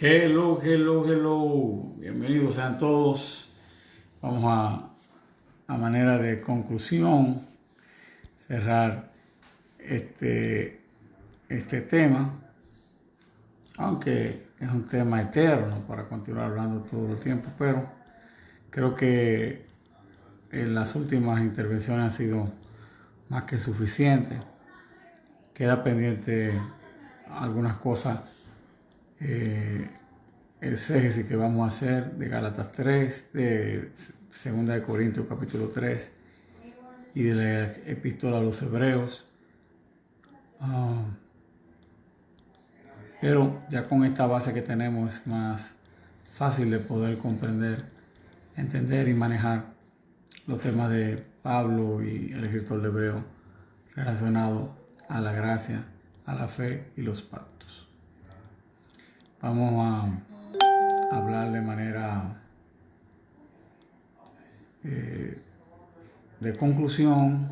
Hello, hello, hello. Bienvenidos sean todos. Vamos a manera de conclusión cerrar este tema, aunque es un tema eterno para continuar hablando todo el tiempo, pero creo que en las últimas intervenciones han sido más que suficientes. Queda pendiente algunas cosas, el exégesis que vamos a hacer de Gálatas 3, de 2 de Corintios capítulo 3 y de la epístola a los Hebreos. Pero ya con esta base que tenemos es más fácil de poder comprender, entender y manejar los temas de Pablo y el escritor de Hebreo relacionados a la gracia, a la fe y los pactos. Vamos a hablar de manera de conclusión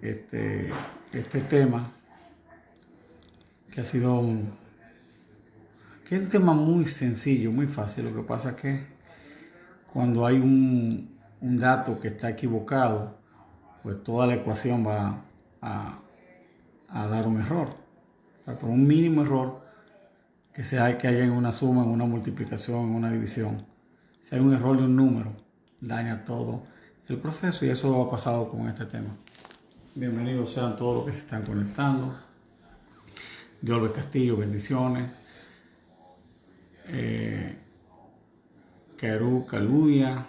este tema que ha sido que es un tema muy sencillo, muy fácil. Lo que pasa es que cuando hay un dato que está equivocado, pues toda la ecuación va a dar un error. O sea, por un mínimo error que haya en una suma, en una multiplicación, en una división, si hay un error de un número, daña todo el proceso, y eso ha pasado con este tema. Bienvenidos sean todos los que se están conectando. Dios Castillo, bendiciones. Caru Caludia,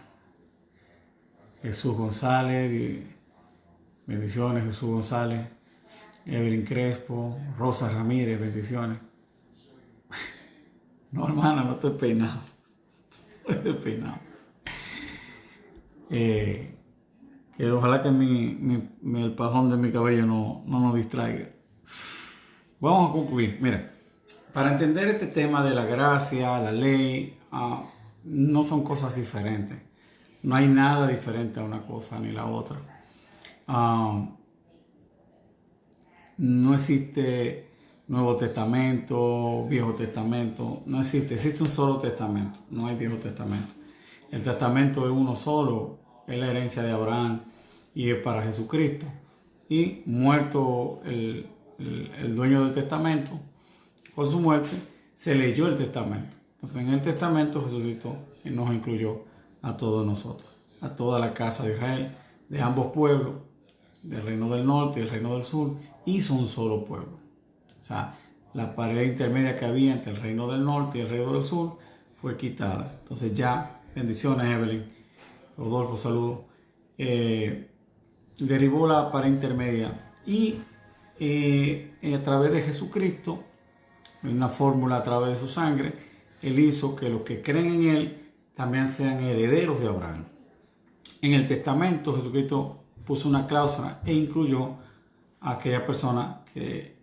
Jesús González, bendiciones. Jesús González, Evelyn Crespo, Rosa Ramírez, bendiciones. No, hermana, no estoy peinado. Estoy peinado. Que ojalá que el pajón de mi cabello no nos distraiga. Vamos a concluir. Mira, para entender este tema de la gracia, la ley, no son cosas diferentes. No hay nada diferente a una cosa ni la otra. No existe Nuevo Testamento, Viejo Testamento, no existe. Existe un solo testamento, no hay Viejo Testamento. El testamento es uno solo, es la herencia de Abraham y es para Jesucristo. Y muerto el dueño del testamento, con su muerte se leyó el testamento. Entonces en el testamento Jesucristo nos incluyó a todos nosotros, a toda la casa de Israel, de ambos pueblos, del reino del norte y del reino del sur, hizo un solo pueblo. O sea, la pared intermedia que había entre el reino del norte y el reino del sur fue quitada. Entonces ya, bendiciones Evelyn, Rodolfo, saludos. Derribó la pared intermedia y a través de Jesucristo, en una fórmula a través de su sangre, Él hizo que los que creen en Él también sean herederos de Abraham. En el testamento Jesucristo puso una cláusula e incluyó a aquellas personas que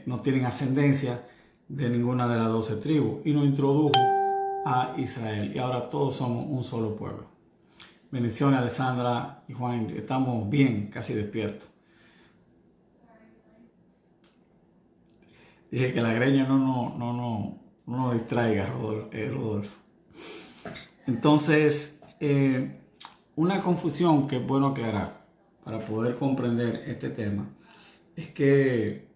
no tienen ascendencia de ninguna de las 12 tribus y nos introdujo a Israel, y ahora todos somos un solo pueblo. Bendiciones Alessandra y Juan, estamos bien, casi despiertos. Dije que la greña no nos distraiga, Rodolfo. Entonces, una confusión que es bueno aclarar para poder comprender este tema es que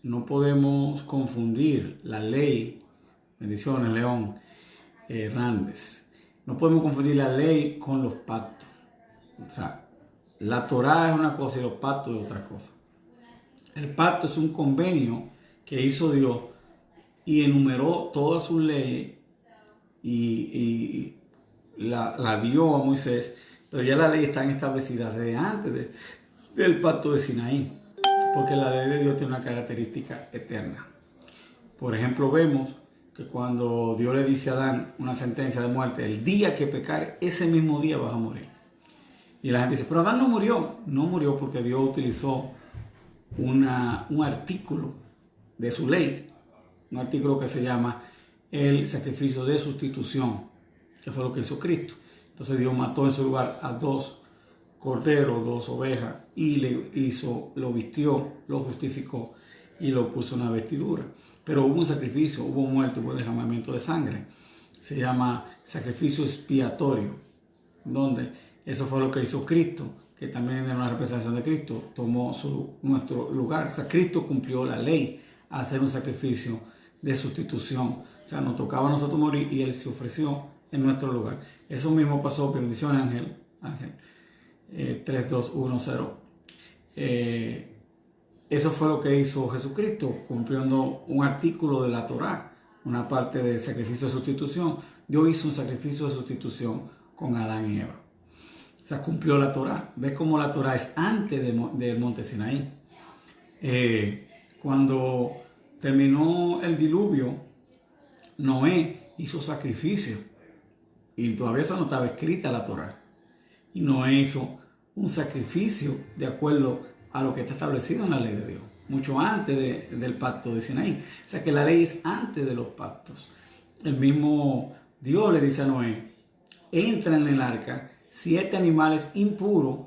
no podemos confundir la ley, bendiciones León Hernández, no podemos confundir la ley con los pactos. O sea, la Torá es una cosa y los pactos es otra cosa. El pacto es un convenio que hizo Dios y enumeró todas sus leyes y la dio a Moisés, pero ya las leyes están establecidas desde antes del pacto de Sinaí, porque la ley de Dios tiene una característica eterna. Por ejemplo, vemos que cuando Dios le dice a Adán una sentencia de muerte, el día que pecare, ese mismo día vas a morir. Y la gente dice, pero Adán no murió porque Dios utilizó un artículo de su ley, un artículo que se llama el sacrificio de sustitución, que fue lo que hizo Cristo. Entonces Dios mató en su lugar a 2 corderos, 2 ovejas, y lo vistió, lo justificó y lo puso en una vestidura. Pero hubo un sacrificio, hubo muerte, hubo derramamiento de sangre. Se llama sacrificio expiatorio, donde eso fue lo que hizo Cristo, que también era una representación de Cristo, tomó nuestro lugar. O sea, Cristo cumplió la ley a hacer un sacrificio de sustitución. O sea, nos tocaba a nosotros morir y Él se ofreció en nuestro lugar. Eso mismo pasó, bendición Ángel 3210. Eso fue lo que hizo Jesucristo, cumpliendo un artículo de la Torá, una parte del sacrificio de sustitución. Dios hizo un sacrificio de sustitución con Adán y Eva. O sea, cumplió la Torá. ¿Ves cómo la Torá es antes del monte Sinaí? Cuando terminó el diluvio, Noé hizo sacrificio. Y todavía eso no estaba escrita la Torá. Y Noé hizo un sacrificio de acuerdo a lo que está establecido en la ley de Dios, mucho antes del pacto de Sinaí. O sea que la ley es antes de los pactos. El mismo Dios le dice a Noé, entra en el arca 7 animales impuros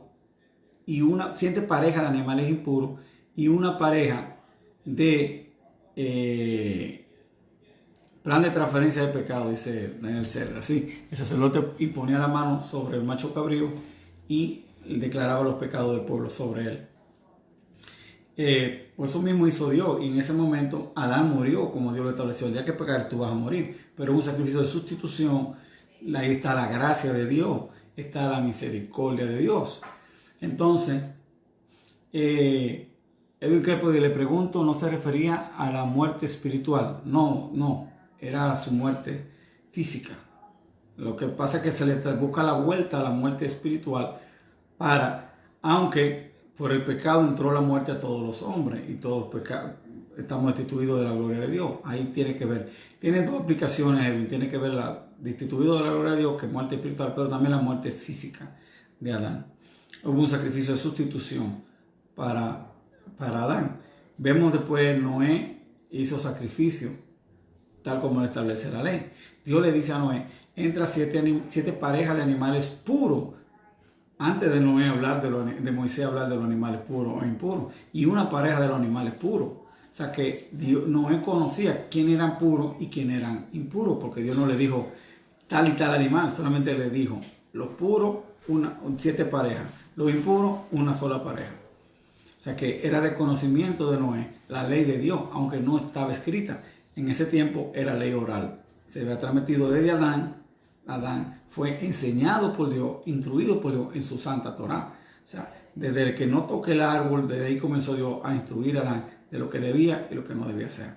y 7 parejas de animales impuros y una pareja de plan de transferencia de pecado, dice en el ser. Así, el sacerdote imponía la mano sobre el macho cabrío y declaraba los pecados del pueblo sobre él. Pues eso mismo hizo Dios, y en ese momento Adán murió como Dios lo estableció. El día que pecar tú vas a morir, pero un sacrificio de sustitución. Ahí está la gracia de Dios, está la misericordia de Dios. Entonces, Edwin Kepler, le pregunto, ¿no se refería a la muerte espiritual? No, era su muerte física. Lo que pasa es que se le busca la vuelta a la muerte espiritual aunque por el pecado entró la muerte a todos los hombres y todos estamos destituidos de la gloria de Dios. Ahí tiene que ver. Tiene dos aplicaciones, Edwin. Tiene que ver la destituido de la gloria de Dios, que es muerte espiritual, pero también la muerte física de Adán. Hubo un sacrificio de sustitución para Adán. Vemos después Noé hizo sacrificio, tal como lo establece la ley. Dios le dice a Noé, entra 7 parejas de animales puros. Antes de Noé hablar de Moisés hablar de los animales puros o impuros, y una pareja de los animales puros. O sea que Noé conocía quién eran puros y quién eran impuros, porque Dios no le dijo tal y tal animal, solamente le dijo los puros, 7 parejas, los impuros, una sola pareja. O sea que era de conocimiento de Noé la ley de Dios, aunque no estaba escrita. En ese tiempo era ley oral. Se había transmitido desde Adán. Adán fue enseñado por Dios, instruido por Dios en su santa Torá. O sea, desde el que no toque el árbol, desde ahí comenzó Dios a instruir a Adán de lo que debía y lo que no debía hacer.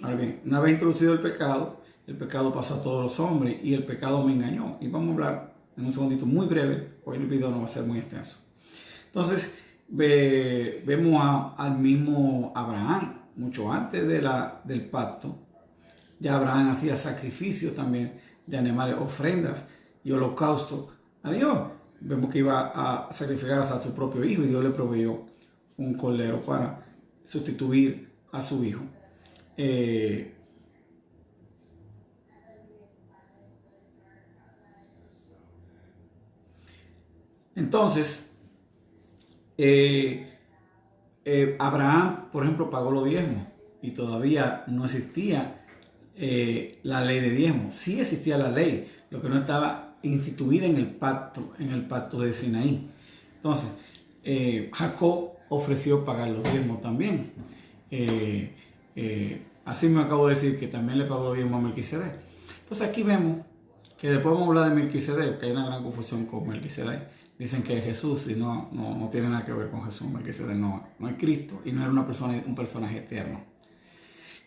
Ahora bien, una vez introducido el pecado pasó a todos los hombres y el pecado me engañó. Y vamos a hablar en un segundito muy breve, hoy el video no va a ser muy extenso. Entonces, vemos al mismo Abraham, mucho antes del pacto. Ya Abraham hacía sacrificios también de animales, ofrendas y holocaustos a Dios. Vemos que iba a sacrificar a su propio hijo y Dios le proveyó un cordero para sustituir a su hijo. Entonces, Abraham, por ejemplo, pagó los diezmos y todavía no existía la ley de diezmos. Sí existía la ley, lo que no estaba instituida en el pacto de Sinaí. Entonces, Jacob ofreció pagar los diezmos también. Así me acabo de decir que también le pagó los diezmos a Melquisedec. Entonces aquí vemos que después vamos a hablar de Melquisedec, que hay una gran confusión con Melquisedec. Dicen que es Jesús y no tiene nada que ver con Jesús. Melquisedec no es Cristo y no era un personaje eterno.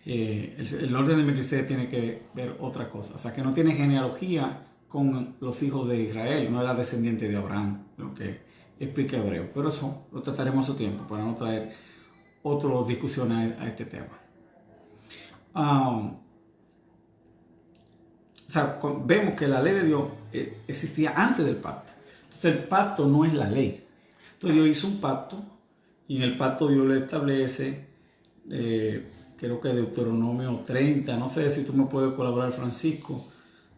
El orden de Melquisedec tiene que ver otra cosa. O sea, que no tiene genealogía con los hijos de Israel, no era descendiente de Abraham, lo que explica Hebreo. Pero eso lo trataremos a su tiempo para no traer otras discusiones a este tema. O sea, vemos que la ley de Dios existía antes del pacto. Entonces el pacto no es la ley. Entonces Dios hizo un pacto y en el pacto Dios le establece, creo que Deuteronomio 30, no sé si tú me puedes colaborar, Francisco,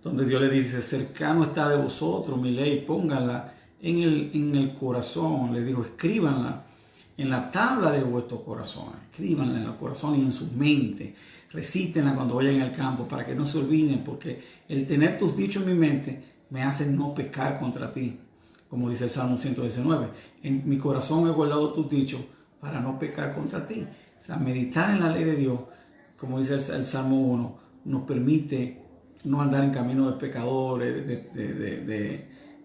donde Dios le dice, cercano está de vosotros mi ley, pónganla en el corazón, le dijo, escríbanla en la tabla de vuestros corazones. Escríbanla en los corazones y en sus mentes. Recítenla cuando vayan al campo para que no se olviden, porque el tener tus dichos en mi mente me hace no pecar contra ti. Como dice el Salmo 119, en mi corazón he guardado tus dichos para no pecar contra ti. O sea, meditar en la ley de Dios, como dice el Salmo 1, nos permite no andar en camino de pecadores,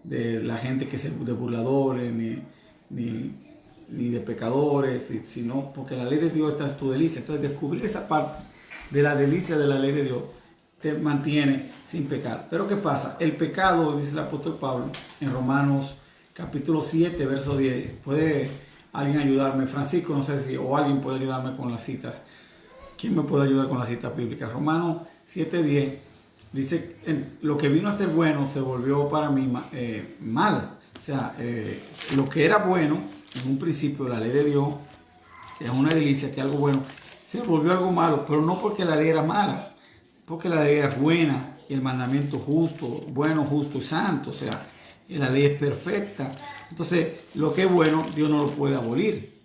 de la gente que se de burladores, ni de pecadores, sino porque la ley de Dios está en tu delicia. Entonces, descubrir esa parte de la delicia de la ley de Dios te mantiene sin pecar. Pero ¿qué pasa? El pecado, dice el apóstol Pablo en Romanos capítulo 7, verso 10. ¿Puede alguien ayudarme? Francisco, no sé si, o alguien puede ayudarme con las citas. ¿Quién me puede ayudar con las citas bíblicas? Romanos 7, 10 dice, lo que vino a ser bueno se volvió para mí mal. O sea, lo que era bueno, en un principio, la ley de Dios, es una delicia, que algo bueno, se volvió algo malo, pero no porque la ley era mala, porque la ley era buena y el mandamiento justo, bueno, justo y santo. O sea, la ley es perfecta. Entonces, lo que es bueno, Dios no lo puede abolir.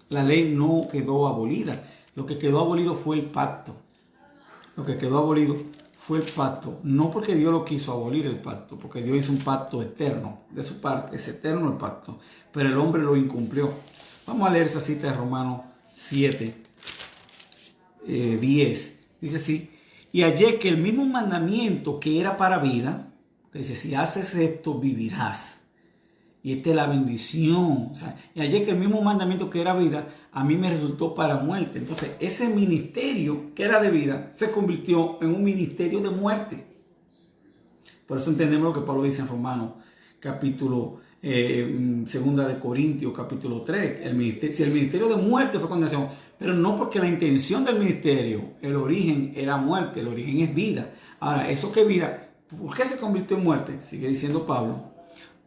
La ley no quedó abolida. Lo que quedó abolido fue el pacto. Lo que quedó abolido fue el pacto. No porque Dios lo quiso abolir el pacto, porque Dios hizo un pacto eterno. De su parte, es eterno el pacto. Pero el hombre lo incumplió. Vamos a leer esa cita de Romanos 7, 10. Dice así: y hallé que el mismo mandamiento que era para vida, que dice, si haces esto, vivirás. Y esta es la bendición. O sea, y hallé que el mismo mandamiento que era vida, a mí me resultó para muerte. Entonces, ese ministerio que era de vida, se convirtió en un ministerio de muerte. Por eso entendemos lo que Pablo dice en Romanos, capítulo 2 de Corintios, capítulo 3. Si el ministerio de muerte fue condenación, pero no porque la intención del ministerio, el origen era muerte, el origen es vida. Ahora, eso que vida, ¿por qué se convirtió en muerte? Sigue diciendo Pablo.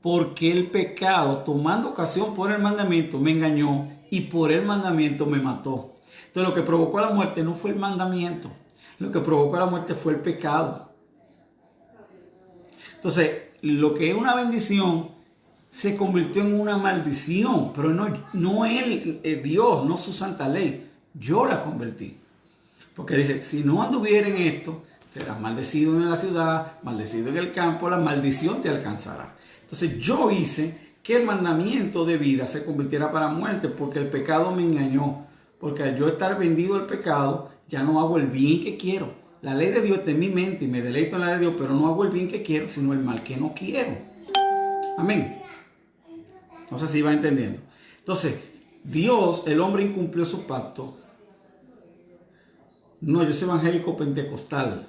Porque el pecado, tomando ocasión por el mandamiento, me engañó y por el mandamiento me mató. Entonces, lo que provocó la muerte no fue el mandamiento. Lo que provocó la muerte fue el pecado. Entonces, lo que es una bendición se convirtió en una maldición. Pero no él, Dios, no su santa ley. Yo la convertí. Porque dice, si no anduviera en esto, serás maldecido en la ciudad, maldecido en el campo, la maldición te alcanzará. Entonces yo hice que el mandamiento de vida se convirtiera para muerte porque el pecado me engañó. Porque al yo estar vendido al pecado, ya no hago el bien que quiero. La ley de Dios está en mi mente y me deleito en la ley de Dios, pero no hago el bien que quiero, sino el mal que no quiero. Amén. No sé si va entendiendo. Entonces, Dios, el hombre incumplió su pacto. No, yo soy evangélico pentecostal,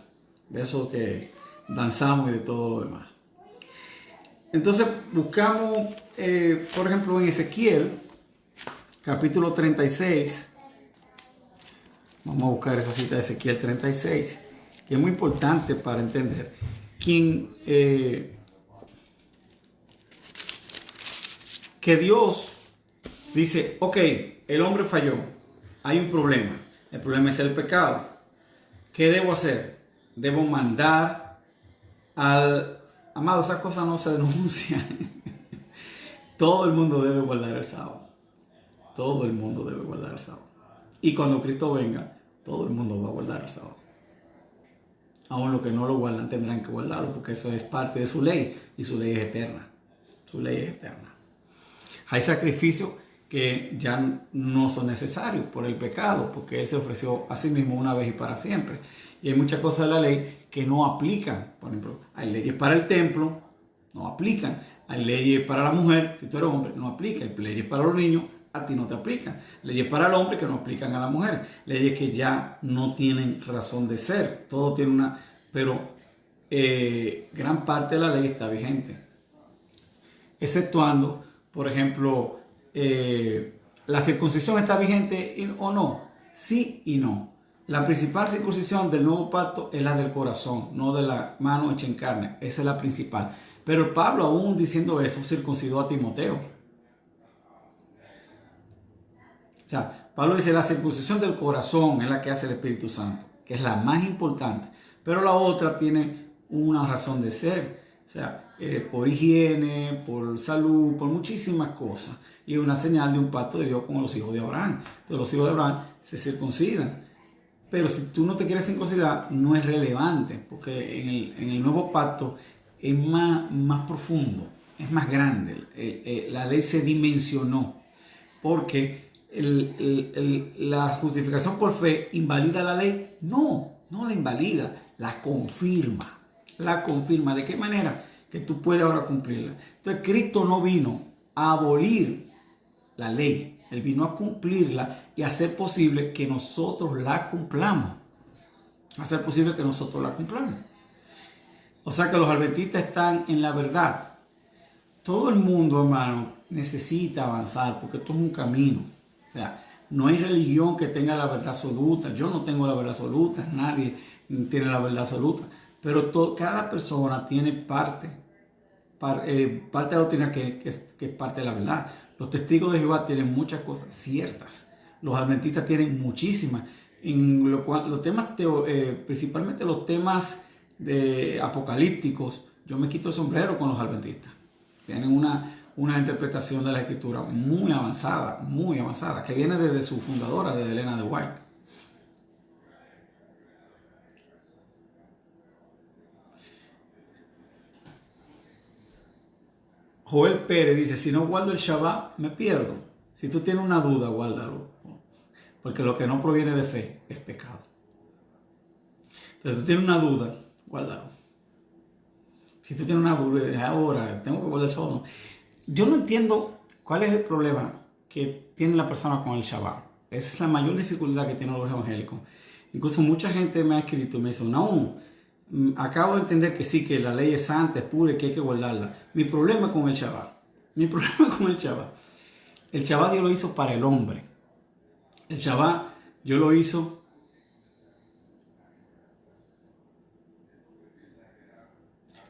de eso que danzamos y de todo lo demás. Entonces buscamos, por ejemplo, en Ezequiel, capítulo 36. Vamos a buscar esa cita de Ezequiel 36, que es muy importante para entender que Dios dice, ok, el hombre falló, hay un problema. El problema es el pecado. ¿Qué debo hacer? Debo mandar al... Amado, esas cosas no se denuncian. Todo el mundo debe guardar el sábado. Todo el mundo debe guardar el sábado. Y cuando Cristo venga, todo el mundo va a guardar el sábado. Aún los que no lo guardan tendrán que guardarlo, porque eso es parte de su ley. Y su ley es eterna. Su ley es eterna. Hay sacrificios que ya no son necesarios por el pecado, porque Él se ofreció a sí mismo una vez y para siempre. Y hay muchas cosas de la ley que no aplican. Por ejemplo, hay leyes para el templo, no aplican. Hay leyes para la mujer, si tú eres hombre, no aplican. Hay leyes para los niños, a ti no te aplican. Leyes para el hombre que no aplican a la mujer. Leyes que ya no tienen razón de ser. Todo tiene una... Pero gran parte de la ley está vigente. Exceptuando, por ejemplo, ¿la circuncisión está vigente o no? Sí y no. La principal circuncisión del nuevo pacto es la del corazón, no de la mano hecha en carne. Esa es la principal. Pero Pablo, aún diciendo eso, circuncidó a Timoteo. O sea, Pablo dice la circuncisión del corazón es la que hace el Espíritu Santo, que es la más importante. Pero la otra tiene una razón de ser. O sea, por higiene, por salud, por muchísimas cosas. Y es una señal de un pacto de Dios con los hijos de Abraham. Entonces los hijos de Abraham se circuncidan. Pero si tú no te quieres circuncidar, no es relevante, porque en el nuevo pacto es más profundo, es más grande. La ley se dimensionó, porque la justificación por fe invalida la ley. No la invalida, la confirma. La confirma. ¿De qué manera? Que tú puedes ahora cumplirla. Entonces Cristo no vino a abolir la ley. Él vino a cumplirla y a hacer posible que nosotros la cumplamos. Hacer posible que nosotros la cumplamos. O sea que los adventistas están en la verdad. Todo el mundo, hermano, necesita avanzar porque esto es un camino. O sea, no hay religión que tenga la verdad absoluta. Yo no tengo la verdad absoluta. Nadie tiene la verdad absoluta. Pero cada persona tiene parte de la doctrina que es parte de la verdad. Los testigos de Jehová tienen muchas cosas ciertas. Los adventistas tienen muchísimas. En lo cual, los temas, principalmente los temas apocalípticos, yo me quito el sombrero con los adventistas. Tienen una interpretación de la escritura muy avanzada, que viene desde su fundadora, de Elena de White. Joel Pérez dice, si no guardo el Shabbat, me pierdo. Si tú tienes una duda, guárdalo. Porque lo que no proviene de fe es pecado. Entonces, si tú tienes una duda, guárdalo. Si tú tienes una duda, ahora tengo que guardar el Shabbat. Yo no entiendo cuál es el problema que tiene la persona con el Shabbat. Esa es la mayor dificultad que tienen los evangélicos. Incluso mucha gente me ha escrito y me dice, no, acabo de entender que sí, que la ley es santa, es pura y que hay que guardarla. Mi problema con el Shabbat. El Shabbat Dios lo hizo para el hombre. El Shabbat Dios lo hizo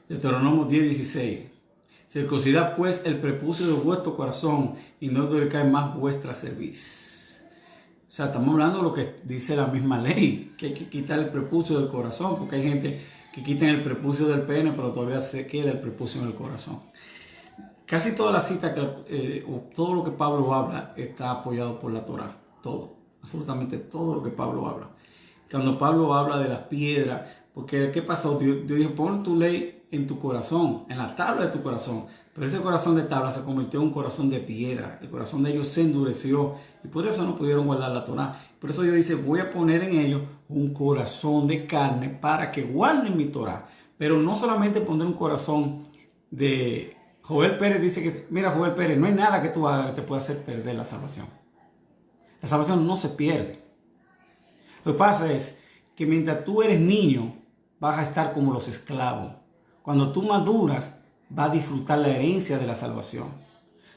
Deuteronomio 10:16. Circuncidad pues el prepucio de vuestro corazón y no endurezcáis más vuestra cerviz. O sea, estamos hablando de lo que dice la misma ley, que hay que quitar el prepucio del corazón, porque hay gente que quitan el prepucio del pene, pero todavía se queda el prepucio en el corazón. Casi toda la cita, o todo lo que Pablo habla, está apoyado por la Torá. Todo, absolutamente todo lo que Pablo habla. Cuando Pablo habla de las piedras, porque ¿qué pasó? Dios dijo, pon tu ley en tu corazón, en la tabla de tu corazón. Pero ese corazón de tabla se convirtió en un corazón de piedra. El corazón de ellos se endureció y por eso no pudieron guardar la Torá. Por eso Dios dice, voy a poner en ellos un corazón de carne para que guarden mi Torá. Pero no solamente poner un corazón de... Joel Pérez dice que, mira Joel Pérez, no hay nada que tú hagas que te pueda hacer perder la salvación. La salvación no se pierde. Lo que pasa es que mientras tú eres niño, vas a estar como los esclavos. Cuando tú maduras, vas a disfrutar la herencia de la salvación.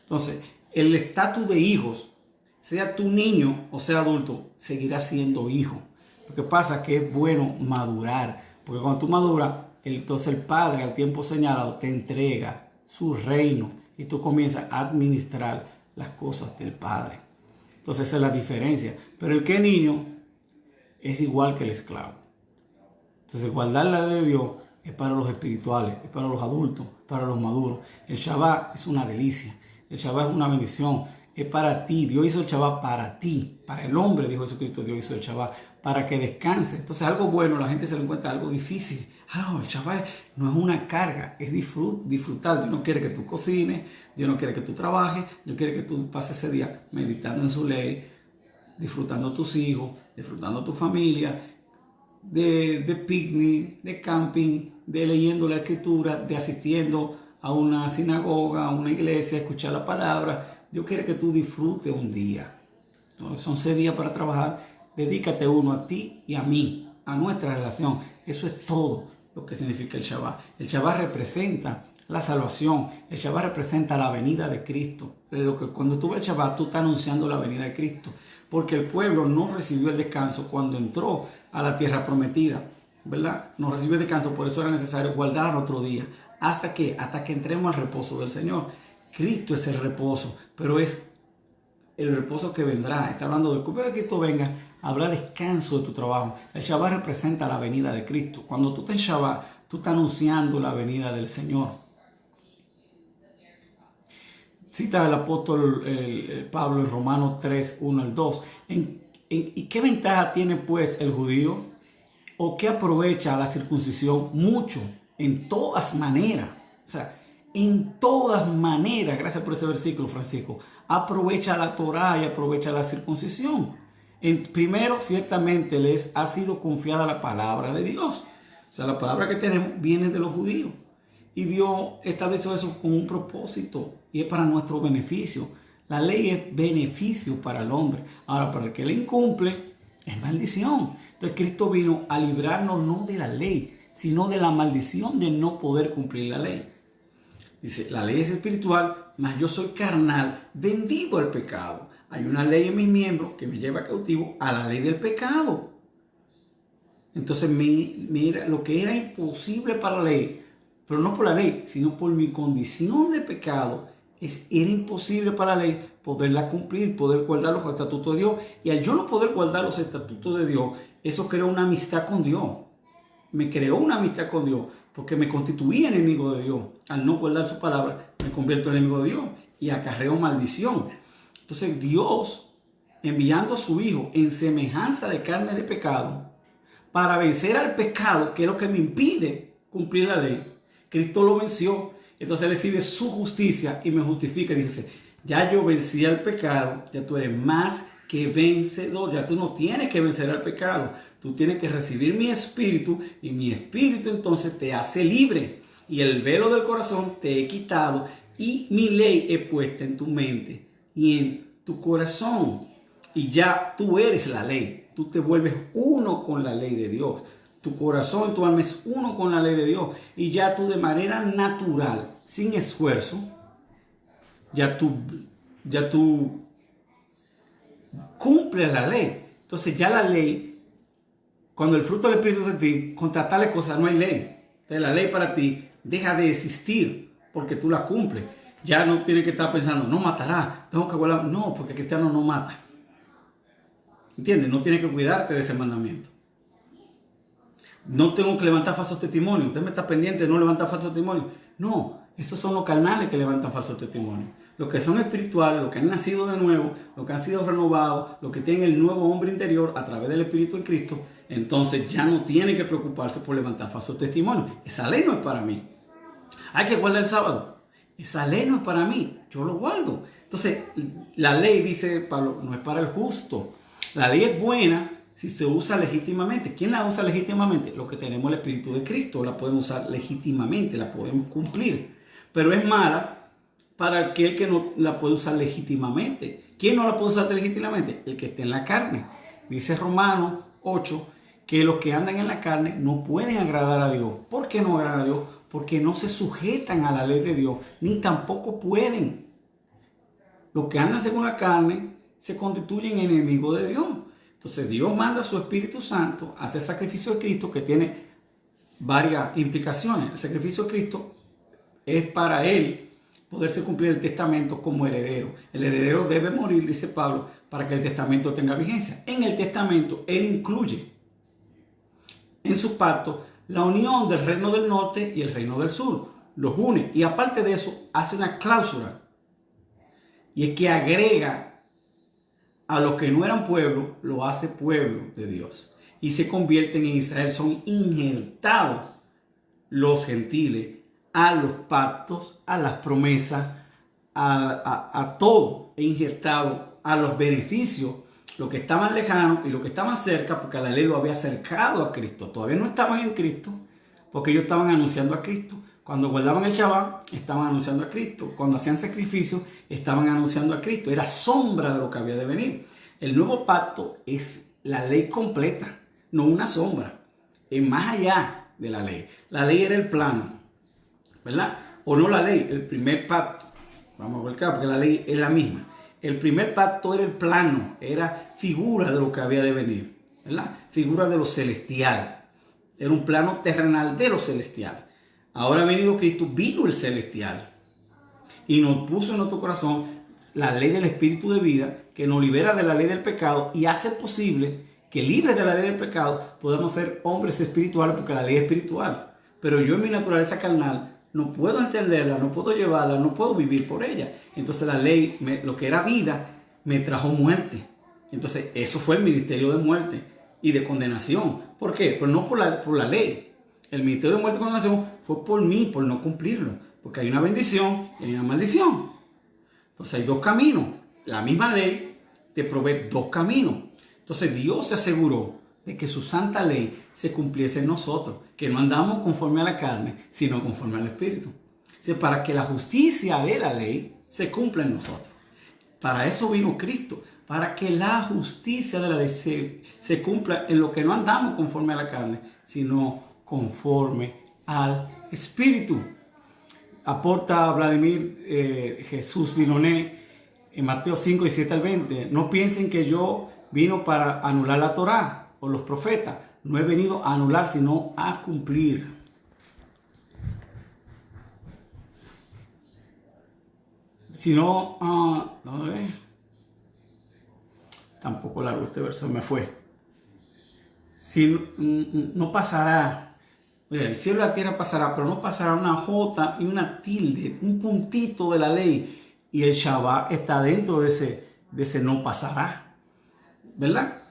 Entonces, el estatus de hijos, sea tu niño o sea adulto, seguirá siendo hijo. Lo que pasa es que es bueno madurar, porque cuando tú maduras, entonces el Padre al tiempo señalado te entrega su reino y tú comienzas a administrar las cosas del Padre. Entonces esa es la diferencia. Pero el que es niño es igual que el esclavo. Entonces guardar la ley de Dios es para los espirituales, es para los adultos, para los maduros. El Shabbat es una delicia, el Shabbat es una bendición, es para ti. Dios hizo el Shabbat para ti, para el hombre, dijo Jesucristo, Dios hizo el Shabbat para que descanse. Entonces algo bueno, la gente se lo encuentra algo difícil. El Shabbat no es una carga, es disfrutar. Dios no quiere que tú cocines, Dios no quiere que tú trabajes, Dios quiere que tú pases ese día meditando en su ley, disfrutando a tus hijos, disfrutando a tu familia, de picnic, de camping, de leyendo la escritura, de asistiendo a una sinagoga, a una iglesia, a escuchar la palabra. Dios quiere que tú disfrutes un día. Entonces, son 6 días para trabajar. Dedícate uno a ti y a mí, a nuestra relación. Eso es todo lo que significa el Shabbat. El Shabbat representa la salvación. El Shabbat representa la venida de Cristo. Cuando tú ves el Shabbat, tú estás anunciando la venida de Cristo. Porque el pueblo no recibió el descanso cuando entró a la tierra prometida, ¿verdad? No recibió el descanso, por eso era necesario guardar otro día. ¿Hasta qué? Hasta que entremos al reposo del Señor. Cristo es el reposo, pero es el reposo que vendrá. Está hablando de que Cristo venga habrá descanso de tu trabajo. El Shabbat representa la venida de Cristo. Cuando tú estás en Shabbat, tú estás anunciando la venida del Señor. Cita el apóstol Pablo en Romanos 3, 1 al 2. ¿Y qué ventaja tiene pues el judío? ¿O qué aprovecha la circuncisión? Mucho, en todas maneras. O sea, en todas maneras, gracias por ese versículo, Francisco, aprovecha la Torá y aprovecha la circuncisión. Primero, ciertamente les ha sido confiada la palabra de Dios. O sea, la palabra que tenemos viene de los judíos. Y Dios estableció eso con un propósito y es para nuestro beneficio. La ley es beneficio para el hombre. Ahora, para el que la incumple, es maldición. Entonces, Cristo vino a librarnos no de la ley, sino de la maldición de no poder cumplir la ley. Dice, la ley es espiritual, mas yo soy carnal, vendido al pecado. Hay una ley en mis miembros que me lleva cautivo a la ley del pecado. Entonces, mira, lo que era imposible para la ley, pero no por la ley, sino por mi condición de pecado, era imposible para la ley poderla cumplir, poder guardar los estatutos de Dios. Y al yo no poder guardar los estatutos de Dios, eso creó una amistad con Dios. Me creó una amistad con Dios, porque me constituía enemigo de Dios. Al no guardar su palabra, me convierto en enemigo de Dios y acarreo maldición. Entonces Dios, enviando a su Hijo en semejanza de carne de pecado, para vencer al pecado, que es lo que me impide cumplir la ley, Cristo lo venció. Entonces Él recibe su justicia y me justifica. Y dice, ya yo vencí al pecado, ya tú eres más que vencedor. Ya tú no tienes que vencer al pecado. Tú tienes que recibir mi espíritu y mi espíritu entonces te hace libre. Y el velo del corazón te he quitado y mi ley he puesto en tu mente y en tu corazón. Y ya tú eres la ley. Tú te vuelves uno con la ley de Dios. Tu corazón, tu alma es uno con la ley de Dios. Y ya tú de manera natural, sin esfuerzo, ya tú cumples la ley. Entonces ya la ley, cuando el fruto del Espíritu de ti, contra tales cosas no hay ley. Entonces la ley para ti deja de existir porque tú la cumples. Ya no tienes que estar pensando, no matará, tengo que guardar. No, porque el cristiano no mata. ¿Entiendes? No tienes que cuidarte de ese mandamiento. No tengo que levantar falsos testimonios. Usted me está pendiente de no levantar falsos testimonios. No, esos son los carnales que levantan falsos testimonios. Los que son espirituales, los que han nacido de nuevo, los que han sido renovados, los que tienen el nuevo hombre interior a través del Espíritu en Cristo, entonces ya no tienen que preocuparse por levantar falsos testimonios. Esa ley no es para mí. Hay que guardar el sábado. Esa ley no es para mí. Yo lo guardo. Entonces, la ley, dice Pablo, no es para el justo. La ley es buena si se usa legítimamente. ¿Quién la usa legítimamente? Los que tenemos el Espíritu de Cristo la podemos usar legítimamente, la podemos cumplir. Pero es mala para aquel que no la puede usar legítimamente. ¿Quién no la puede usar legítimamente? El que esté en la carne. Dice Romanos 8 que los que andan en la carne no pueden agradar a Dios. ¿Por qué no agradan a Dios? Porque no se sujetan a la ley de Dios, ni tampoco pueden. Los que andan según la carne se constituyen enemigos de Dios. Entonces Dios manda a su Espíritu Santo a hacer sacrificio de Cristo, que tiene varias implicaciones. El sacrificio de Cristo es para Él poderse cumplir el testamento como heredero. El heredero debe morir, dice Pablo, para que el testamento tenga vigencia. En el testamento Él incluye en su pacto la unión del reino del norte y el reino del sur. Los une y aparte de eso hace una cláusula. Y es que agrega a los que no eran pueblo, lo hace pueblo de Dios. Y se convierten en Israel. Son injertados los gentiles a los pactos, a las promesas, a todo. Injertados a los beneficios. Los que estaban lejanos y los que estaban cerca, porque la ley lo había acercado a Cristo. Todavía no estaban en Cristo, porque ellos estaban anunciando a Cristo. Cuando guardaban el Shabbat, estaban anunciando a Cristo. Cuando hacían sacrificios, estaban anunciando a Cristo. Era sombra de lo que había de venir. El nuevo pacto es la ley completa, no una sombra. Es más allá de la ley. La ley era el plano, ¿verdad? O no la ley, el primer pacto. Vamos a ver acá, porque la ley es la misma. El primer pacto era el plano, era figura de lo que había de venir, ¿verdad? Figura de lo celestial. Era un plano terrenal de lo celestial. Ahora ha venido Cristo, vino el celestial y nos puso en nuestro corazón la ley del espíritu de vida, que nos libera de la ley del pecado y hace posible que libres de la ley del pecado podamos ser hombres espirituales, porque la ley es espiritual. Pero yo en mi naturaleza carnal no puedo entenderla, no puedo llevarla, no puedo vivir por ella. Entonces la ley, lo que era vida, me trajo muerte. Entonces eso fue el ministerio de muerte y de condenación. ¿Por qué? Pues no por la ley. El ministerio de muerte y condenación fue por mí, por no cumplirlo. Porque hay una bendición y hay una maldición. Entonces hay dos caminos. La misma ley te provee dos caminos. Entonces Dios se aseguró de que su santa ley se cumpliese en nosotros, que no andamos conforme a la carne, sino conforme al Espíritu. O sea, para que la justicia de la ley se cumpla en nosotros. Para eso vino Cristo, para que la justicia de la ley se cumpla en lo que no andamos conforme a la carne, sino conforme al Espíritu. Aporta Vladimir Jesús Dinoné en Mateo 5, 17 al 20. No piensen que yo vino para anular la Torá o los profetas. No he venido a anular, sino a cumplir. Sino, tampoco largo este verso, me fue. Si no pasará, el cielo y la tierra pasará, pero no pasará una jota y una tilde, un puntito de la ley. Y el Shabbat está dentro de ese no pasará, ¿verdad?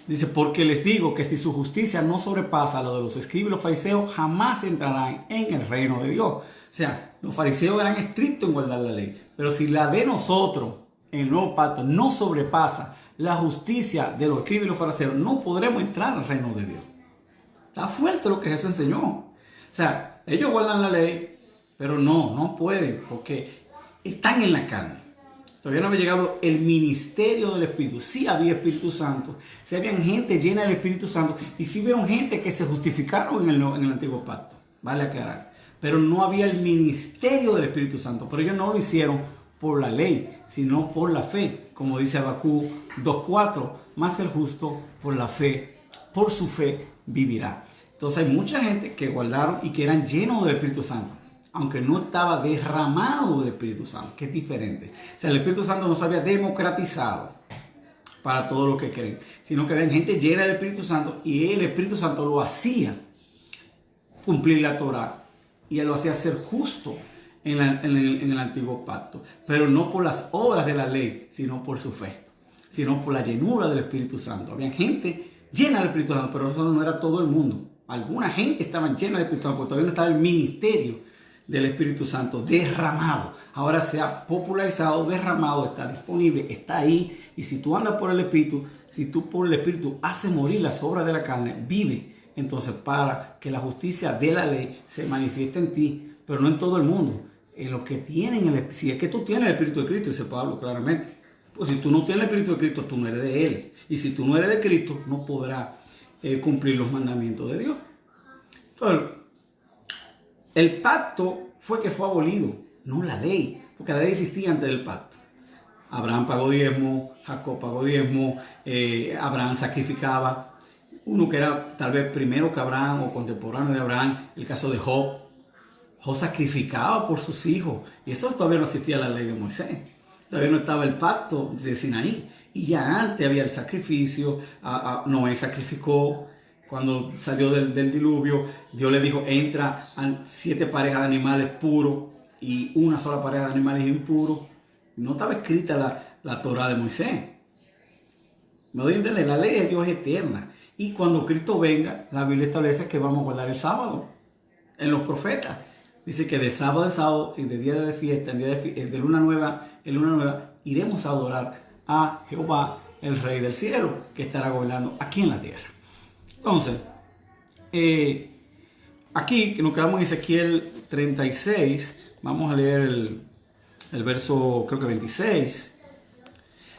Dice, porque les digo que si su justicia no sobrepasa lo de los escribas y los fariseos, jamás entrarán en el reino de Dios. O sea, los fariseos eran estrictos en guardar la ley, pero si la de nosotros en el nuevo pacto no sobrepasa la justicia de los escribas y los fariseos, no podremos entrar al reino de Dios. Está fuerte lo que Jesús enseñó. O sea, ellos guardan la ley, pero no pueden, porque están en la carne. Todavía no había llegado el ministerio del Espíritu. Sí había Espíritu Santo, sí había gente llena del Espíritu Santo, y sí había gente que se justificaron en el antiguo pacto, vale aclarar. Pero no había el ministerio del Espíritu Santo. Pero ellos no lo hicieron por la ley, sino por la fe. Como dice Habacuc 2:4, más el justo por la fe, por su fe vivirá. Entonces hay mucha gente que guardaron y que eran llenos del Espíritu Santo, aunque no estaba derramado del Espíritu Santo, que es diferente. O sea, el Espíritu Santo no se había democratizado para todo lo que creen, sino que había gente llena del Espíritu Santo y el Espíritu Santo lo hacía cumplir la Torá y él lo hacía ser justo en el antiguo pacto, pero no por las obras de la ley, sino por su fe, sino por la llenura del Espíritu Santo. Había gente llena del Espíritu Santo, pero eso no era todo el mundo. Alguna gente estaba llena del Espíritu Santo, porque todavía no estaba el ministerio del Espíritu Santo derramado. Ahora se ha popularizado, derramado, está disponible, está ahí. Y si tú andas por el Espíritu, si tú por el Espíritu haces morir las obras de la carne, vive. Entonces, para que la justicia de la ley se manifieste en ti, pero no en todo el mundo, en los que tienen si es que tú tienes el Espíritu de Cristo, dice Pablo claramente. Pues si tú no tienes el Espíritu de Cristo, tú no eres de Él. Y si tú no eres de Cristo, no podrás cumplir los mandamientos de Dios. Entonces, el pacto fue abolido, no la ley, porque la ley existía antes del pacto. Abraham pagó diezmo, Jacob pagó diezmo, Abraham sacrificaba. Uno que era tal vez primero que Abraham o contemporáneo de Abraham, el caso de Job. Job sacrificaba por sus hijos, y eso todavía no existía la ley de Moisés. Todavía no estaba el pacto de Sinaí, y ya antes había el sacrificio. Noé sacrificó. Cuando salió del diluvio, Dios le dijo, entra a 7 parejas de animales puros y una sola pareja de animales impuros. No estaba escrita la Torá de Moisés. ¿Me doy a entender? La ley de Dios es eterna. Y cuando Cristo venga, la Biblia establece que vamos a guardar el sábado. En los profetas dice que de sábado en sábado y de día de fiesta, de luna nueva en luna nueva, iremos a adorar a Jehová, el Rey del cielo, que estará gobernando aquí en la tierra. Entonces, aquí que nos quedamos en Ezequiel 36, vamos a leer el verso, creo que 26.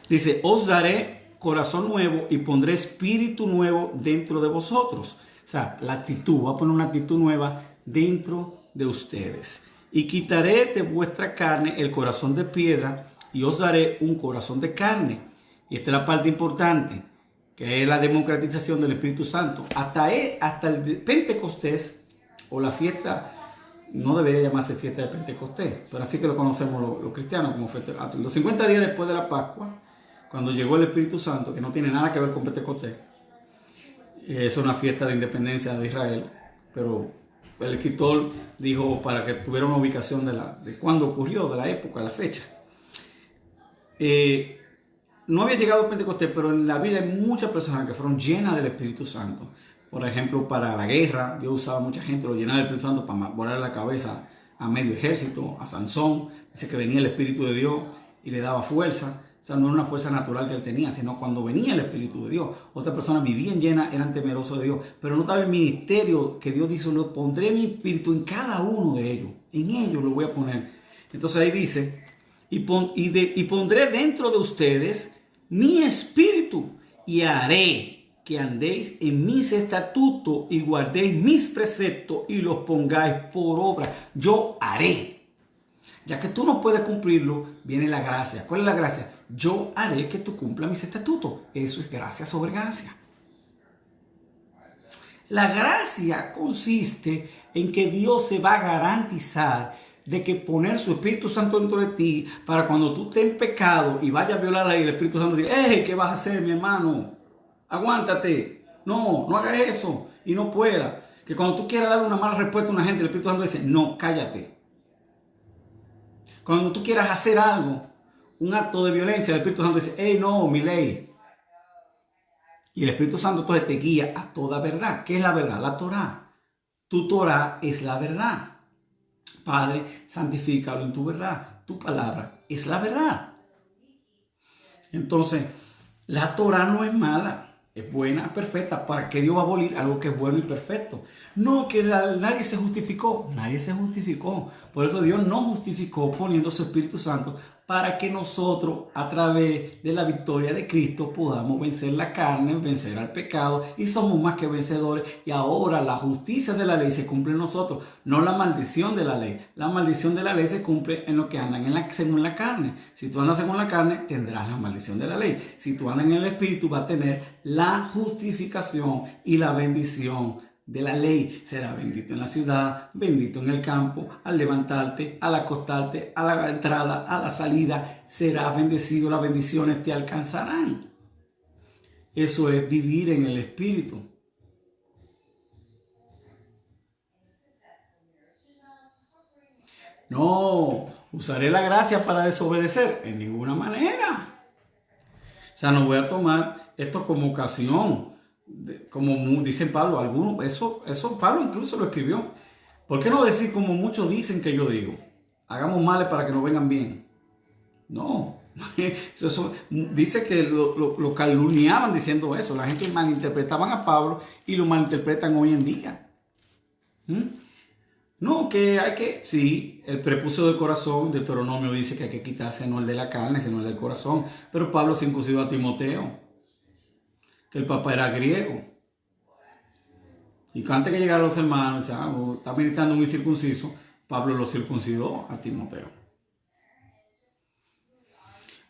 Dice, os daré corazón nuevo y pondré espíritu nuevo dentro de vosotros. O sea, la actitud, voy a poner una actitud nueva dentro de ustedes. Y quitaré de vuestra carne el corazón de piedra y os daré un corazón de carne. Y esta es la parte importante, que es la democratización del Espíritu Santo. Hasta el Pentecostés, o la fiesta no debería llamarse fiesta de Pentecostés, pero así que lo conocemos los cristianos como fiesta. Los 50 días después de la Pascua, cuando llegó el Espíritu Santo, que no tiene nada que ver con Pentecostés, es una fiesta de independencia de Israel, pero el escritor dijo para que tuviera una ubicación de cuándo ocurrió, de la época, de la fecha. No había llegado Pentecostés, pero en la Biblia hay muchas personas que fueron llenas del Espíritu Santo. Por ejemplo, para la guerra, Dios usaba a mucha gente, lo llenaba del Espíritu Santo para volar la cabeza a medio ejército, a Sansón. Dice que venía el Espíritu de Dios y le daba fuerza. O sea, no era una fuerza natural que él tenía, sino cuando venía el Espíritu de Dios. Otras personas vivían llenas, eran temerosos de Dios, pero no estaba el ministerio que Dios dice, lo pondré mi Espíritu en cada uno de ellos. En ellos lo voy a poner. Entonces ahí dice, y pondré dentro de ustedes mi Espíritu y haré que andéis en mis estatutos y guardéis mis preceptos y los pongáis por obra. Yo haré. Ya que tú no puedes cumplirlo, viene la gracia. ¿Cuál es la gracia? Yo haré que tú cumplas mis estatutos. Eso es gracia sobre gracia. La gracia consiste en que Dios se va a garantizar de que poner su Espíritu Santo dentro de ti para cuando tú estés en pecado y vayas a violar la ley, el Espíritu Santo dice, ¡hey! ¿Qué vas a hacer, mi hermano? Aguántate. No hagas eso. Y no pueda. Que cuando tú quieras darle una mala respuesta a una gente, el Espíritu Santo dice, no, cállate. Cuando tú quieras hacer algo, un acto de violencia, el Espíritu Santo dice, hey, no, mi ley. Y el Espíritu Santo entonces te guía a toda verdad. ¿Qué es la verdad? La Torah. Tu Torah es la verdad. Padre, santifícalo en tu verdad. Tu palabra es la verdad. Entonces, la Torah no es mala. Es buena, perfecta. ¿Para qué Dios va a abolir algo que es bueno y perfecto? No, que nadie se justificó. Nadie se justificó. Por eso Dios nos justificó poniendo su Espíritu Santo para que nosotros, a través de la victoria de Cristo, podamos vencer la carne, vencer al pecado. Y somos más que vencedores. Y ahora la justicia de la ley se cumple en nosotros. No la maldición de la ley. La maldición de la ley se cumple en los que andan según la carne. Si tú andas según la carne, tendrás la maldición de la ley. Si tú andas en el Espíritu, vas a tener la justificación y la bendición de la ley. Será bendito en la ciudad, bendito en el campo, al levantarte, al acostarte, a la entrada, a la salida, serás bendecido, las bendiciones te alcanzarán. Eso es vivir en el Espíritu. No, usaré la gracia para desobedecer, en ninguna manera. O sea, no voy a tomar esto como ocasión, como dice Pablo, algunos, eso Pablo incluso lo escribió. ¿Por qué no decir como muchos dicen que yo digo? Hagamos males para que nos vengan bien. No, eso dice que lo calumniaban diciendo eso. La gente malinterpretaban a Pablo y lo malinterpretan hoy en día. No, que hay que, sí, el prepucio del corazón, Deuteronomio dice que hay que quitarse no el de la carne, sino el del corazón. Pero Pablo circuncidó a Timoteo, que el papá era griego. Y antes que llegaran los hermanos, está ministrando un incircunciso, Pablo lo circuncidó a Timoteo.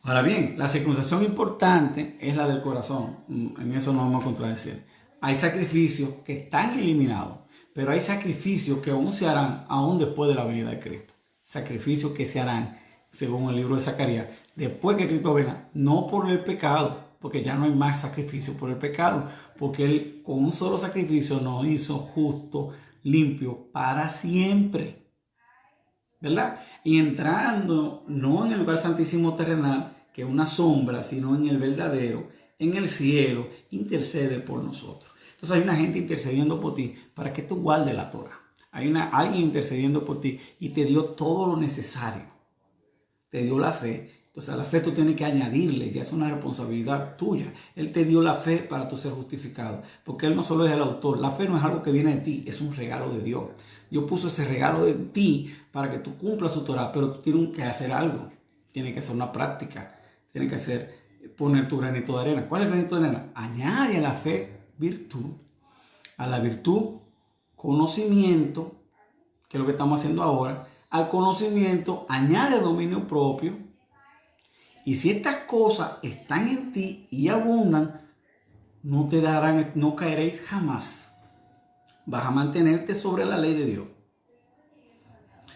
Ahora bien, la circuncisión importante es la del corazón. En eso no vamos a contradecir. Hay sacrificios que están eliminados, pero hay sacrificios que aún se harán, aún después de la venida de Cristo. Sacrificios que se harán, según el libro de Zacarías, después que Cristo venga, no por el pecado, porque ya no hay más sacrificio por el pecado, porque Él con un solo sacrificio nos hizo justo, limpio, para siempre. ¿Verdad? Y entrando no en el lugar santísimo terrenal, que es una sombra, sino en el verdadero, en el cielo, intercede por nosotros. Entonces hay una gente intercediendo por ti para que tú guardes la Torah. Hay alguien intercediendo por ti y te dio todo lo necesario. Te dio la fe. Entonces a la fe tú tienes que añadirle, ya es una responsabilidad tuya. Él te dio la fe para tú ser justificado. Porque Él no solo es el autor. La fe no es algo que viene de ti, es un regalo de Dios. Dios puso ese regalo de ti para que tú cumplas su Torah, pero tú tienes que hacer algo. Tienes que hacer una práctica. Tienes que poner tu granito de arena. ¿Cuál es el granito de arena? Añade a la fe virtud. A la virtud, conocimiento, que es lo que estamos haciendo ahora. Al conocimiento, añade dominio propio. Y si estas cosas están en ti y abundan, no caeréis jamás. Vas a mantenerte sobre la ley de Dios.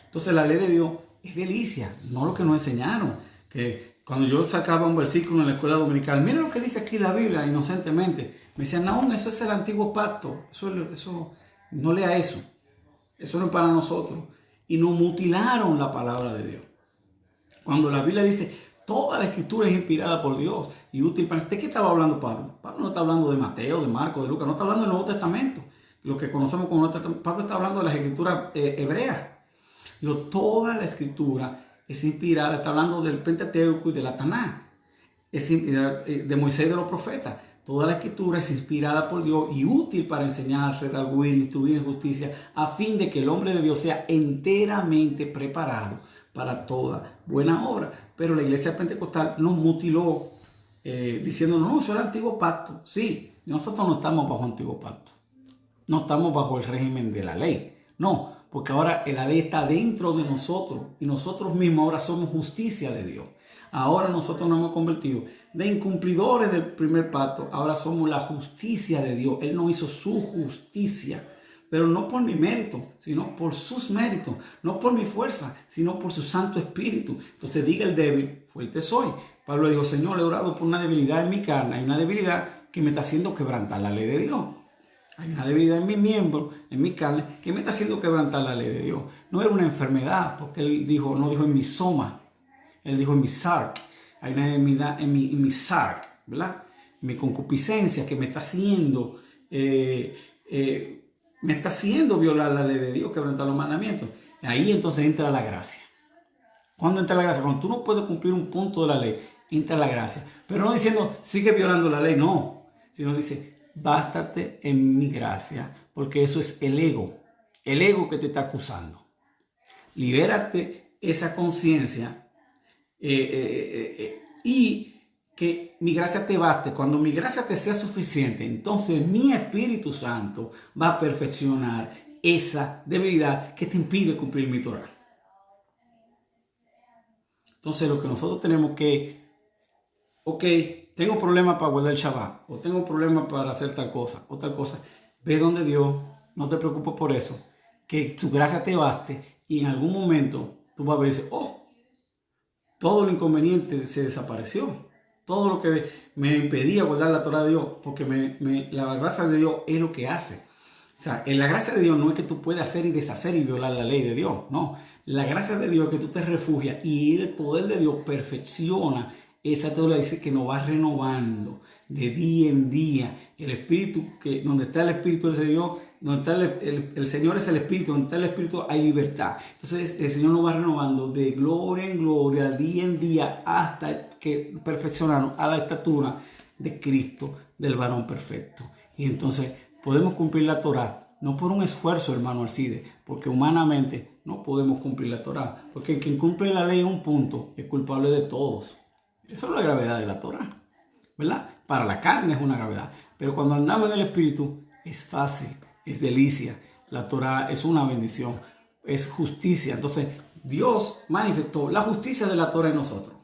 Entonces la ley de Dios es delicia, no lo que nos enseñaron. Que cuando yo sacaba un versículo en la escuela dominical, mira lo que dice aquí la Biblia inocentemente. Me decían, no, eso es el antiguo pacto, eso no lea eso. Eso no es para nosotros. Y nos mutilaron la palabra de Dios. Cuando la Biblia dice, toda la escritura es inspirada por Dios y útil para... ¿De qué estaba hablando Pablo? Pablo no está hablando de Mateo, de Marcos, de Lucas, no está hablando del Nuevo Testamento. Lo que conocemos como Nuevo Testamento. Pablo está hablando de las escrituras hebreas. Digo, toda la escritura es inspirada, está hablando del Pentateuco y de la Tanaj. Es de Moisés y de los profetas. Toda la escritura es inspirada por Dios y útil para enseñar, redarguir, instruir en justicia, a fin de que el hombre de Dios sea enteramente preparado para toda buena obra. Pero la iglesia pentecostal nos mutiló diciendo, no, eso era el antiguo pacto. Sí, nosotros no estamos bajo antiguo pacto. No estamos bajo el régimen de la ley. No, porque ahora la ley está dentro de nosotros y nosotros mismos ahora somos justicia de Dios. Ahora nosotros nos hemos convertido de incumplidores del primer pacto. Ahora somos la justicia de Dios. Él nos hizo su justicia, pero no por mi mérito, sino por sus méritos. No por mi fuerza, sino por su Santo Espíritu. Entonces diga el débil, fuerte soy. Pablo dijo, Señor, he orado por una debilidad en mi carne. Hay una debilidad que me está haciendo quebrantar la ley de Dios. Hay una debilidad en mi miembro, en mi carne, que me está haciendo quebrantar la ley de Dios. No era una enfermedad, porque él dijo, no dijo en mi soma. Él dijo en mi sarc, hay una enfermedad en mi sarc, ¿verdad? Mi concupiscencia que me está haciendo violar la ley de Dios, quebrantar los mandamientos. Ahí entonces entra la gracia. ¿Cuándo entra la gracia? Cuando tú no puedes cumplir un punto de la ley, entra la gracia. Pero no diciendo, sigue violando la ley, no. Sino dice, bástate en mi gracia, porque eso es el ego que te está acusando. Libérate esa conciencia. Y que mi gracia te baste. Cuando mi gracia te sea suficiente, entonces mi Espíritu Santo va a perfeccionar esa debilidad que te impide cumplir mi Torah. Entonces lo que nosotros tenemos que, ok, tengo problemas para guardar el Shabbat, o tengo problemas para hacer tal cosa, o tal cosa, ve donde Dios, no te preocupes por eso, que su gracia te baste y en algún momento tú vas a ver y dices, oh, todo lo inconveniente se desapareció. Todo lo que me impedía guardar la Torah de Dios, porque la gracia de Dios es lo que hace. O sea, en la gracia de Dios no es que tú puedas hacer y deshacer y violar la ley de Dios. No, la gracia de Dios es que tú te refugias y el poder de Dios perfecciona esa Torah. Dice que nos va renovando de día en día. El Espíritu, donde está el Espíritu de Dios, donde está el Señor es el Espíritu, donde está el Espíritu hay libertad. Entonces el Señor nos va renovando de gloria en gloria, día en día, hasta que perfeccionamos a la estatura de Cristo, del varón perfecto. Y entonces podemos cumplir la Torah, no por un esfuerzo, hermano Alcide, porque humanamente no podemos cumplir la Torah, porque quien cumple la ley en un punto es culpable de todos. Esa es la gravedad de la Torah, ¿verdad? Para la carne es una gravedad, pero cuando andamos en el Espíritu es fácil. Es delicia, la Torah es una bendición, es justicia. Entonces Dios manifestó la justicia de la Torah en nosotros.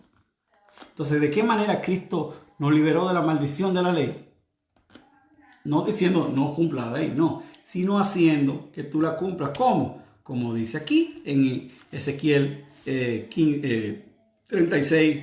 Entonces, ¿de qué manera Cristo nos liberó de la maldición de la ley? No diciendo no cumpla la ley, no, sino haciendo que tú la cumplas. ¿Cómo? Como dice aquí en Ezequiel 36,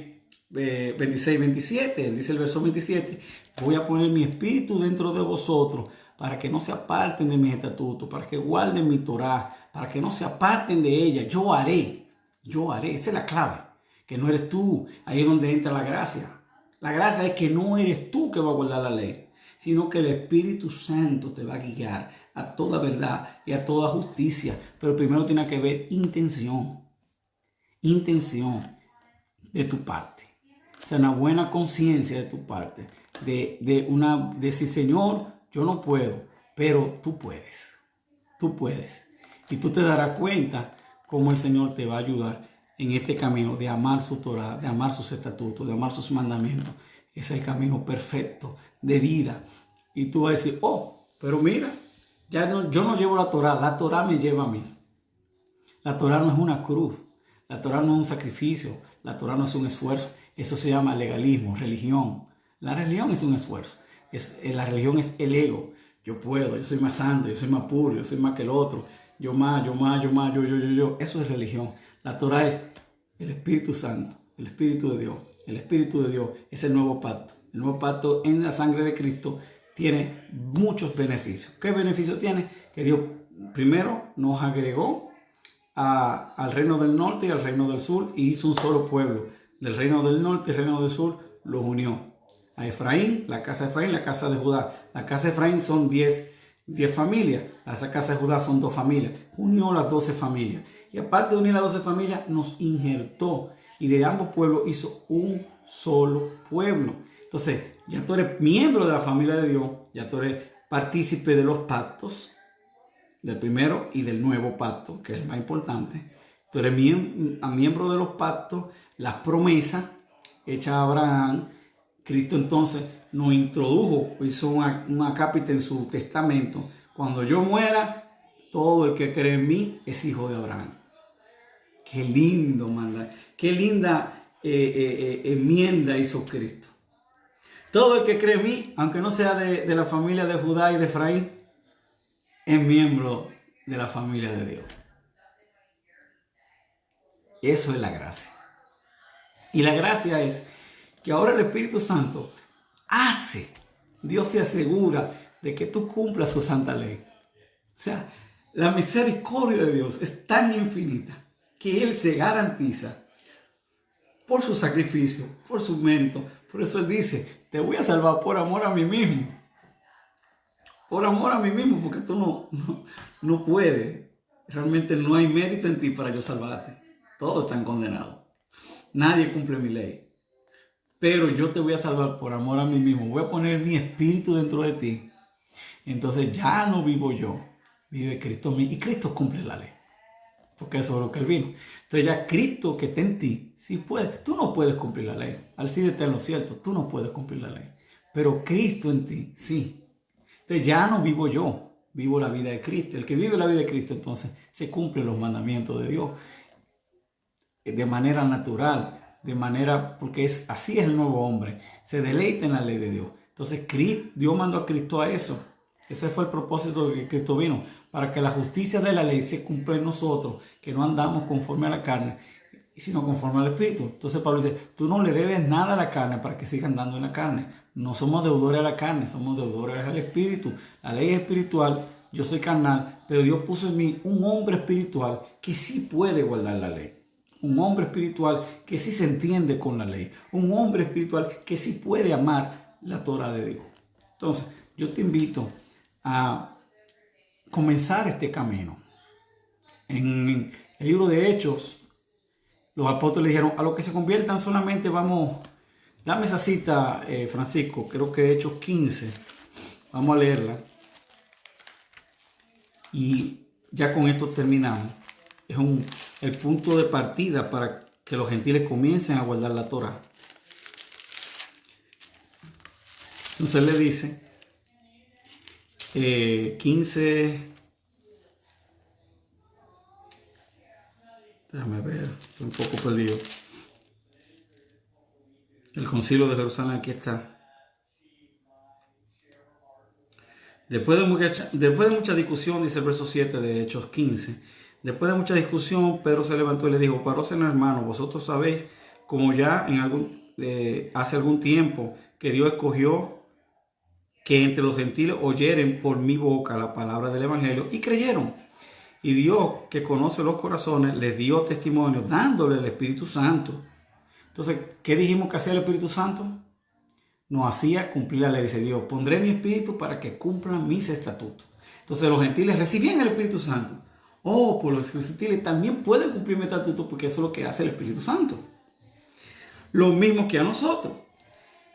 26, 27, dice el verso 27, voy a poner mi espíritu dentro de vosotros, para que no se aparten de mis estatutos, para que guarden mi Torah, para que no se aparten de ella. Yo haré, esa es la clave, que no eres tú, ahí es donde entra la gracia. La gracia es que no eres tú que va a guardar la ley, sino que el Espíritu Santo te va a guiar a toda verdad y a toda justicia. Pero primero tiene que haber intención de tu parte. O sea, una buena conciencia de tu parte, de decir, Señor, yo no puedo, pero tú puedes. Tú puedes. Y tú te darás cuenta cómo el Señor te va a ayudar en este camino de amar su Torah, de amar sus estatutos, de amar sus mandamientos. Es el camino perfecto de vida. Y tú vas a decir, oh, pero mira, yo no llevo la Torah me lleva a mí. La Torah no es una cruz, la Torah no es un sacrificio, la Torah no es un esfuerzo. Eso se llama legalismo, religión. La religión es un esfuerzo. La religión es el ego. Yo puedo, yo soy más santo, yo soy más puro, yo soy más que el otro. yo más, yo más, yo más, yo. Eso es religión. La Torah es el Espíritu Santo, el Espíritu de Dios. El Espíritu de Dios es el nuevo pacto. El nuevo pacto en la sangre de Cristo tiene muchos beneficios. ¿Qué beneficio tiene? Que Dios primero nos agregó al reino del norte y al reino del sur y hizo un solo pueblo. Del reino del norte y el reino del sur los unió. A Efraín, la casa de Efraín, la casa de Judá. La casa de Efraín son 10 familias. La casa de Judá son 2 familias. Unió las 12 familias. Y aparte de unir las 12 familias, nos injertó. Y de ambos pueblos hizo un solo pueblo. Entonces, ya tú eres miembro de la familia de Dios. Ya tú eres partícipe de los pactos. Del primero y del nuevo pacto, que es el más importante. Tú eres miembro de los pactos, las promesas hechas a Abraham. Cristo entonces nos introdujo, hizo una cápita en su testamento. Cuando yo muera, todo el que cree en mí es hijo de Abraham. Qué lindo, manda. Qué linda enmienda hizo Cristo. Todo el que cree en mí, aunque no sea de la familia de Judá y de Efraín, es miembro de la familia de Dios. Eso es la gracia. Y la gracia es que ahora el Espíritu Santo Dios se asegura de que tú cumplas su santa ley. O sea, la misericordia de Dios es tan infinita que Él se garantiza por su sacrificio, por su mérito. Por eso Él dice, te voy a salvar por amor a mí mismo. Por amor a mí mismo, porque tú no puedes. Realmente no hay mérito en ti para yo salvarte. Todos están condenados. Nadie cumple mi ley. Pero yo te voy a salvar por amor a mí mismo. Voy a poner mi espíritu dentro de ti. Entonces ya no vivo yo. Vive Cristo en mí. Y Cristo cumple la ley. Porque eso es lo que Él vino. Entonces ya Cristo que está en ti, sí puede. Tú no puedes cumplir la ley. Al sí está en lo cierto. Tú no puedes cumplir la ley. Pero Cristo en ti, sí. Entonces ya no vivo yo, vivo la vida de Cristo. El que vive la vida de Cristo entonces se cumplen los mandamientos de Dios de manera natural, porque así es el nuevo hombre, se deleita en la ley de Dios. Entonces Dios mandó a Cristo a eso. Ese fue el propósito de que Cristo vino, para que la justicia de la ley se cumpla en nosotros, que no andamos conforme a la carne, sino conforme al Espíritu. Entonces Pablo dice, tú no le debes nada a la carne para que siga andando en la carne. No somos deudores a la carne, somos deudores al Espíritu. La ley es espiritual, yo soy carnal, pero Dios puso en mí un hombre espiritual que sí puede guardar la ley. Un hombre espiritual que sí se entiende con la ley. Un hombre espiritual que sí puede amar la Torah de Dios. Entonces, yo te invito a comenzar este camino. En el libro de Hechos, los apóstoles dijeron, a los que se conviertan solamente vamos, dame esa cita, Francisco, creo que Hechos 15, vamos a leerla. Y ya con esto terminamos. Es el punto de partida para que los gentiles comiencen a guardar la Torah. Entonces le dice, 15, déjame ver, estoy un poco perdido. El concilio de Jerusalén, aquí está. Después de mucha discusión, dice el verso 7 de Hechos 15, después de mucha discusión, Pedro se levantó y le dijo, parósenos hermanos, vosotros sabéis, como ya hace algún tiempo, que Dios escogió que entre los gentiles oyeren por mi boca la palabra del evangelio y creyeron. Y Dios, que conoce los corazones, les dio testimonio dándole el Espíritu Santo. Entonces, ¿qué dijimos que hacía el Espíritu Santo? Nos hacía cumplir la ley. Dice Dios, pondré mi espíritu para que cumplan mis estatutos. Entonces los gentiles recibían el Espíritu Santo. Pues los gentiles también pueden cumplir mi estatuto porque eso es lo que hace el Espíritu Santo. Lo mismo que a nosotros.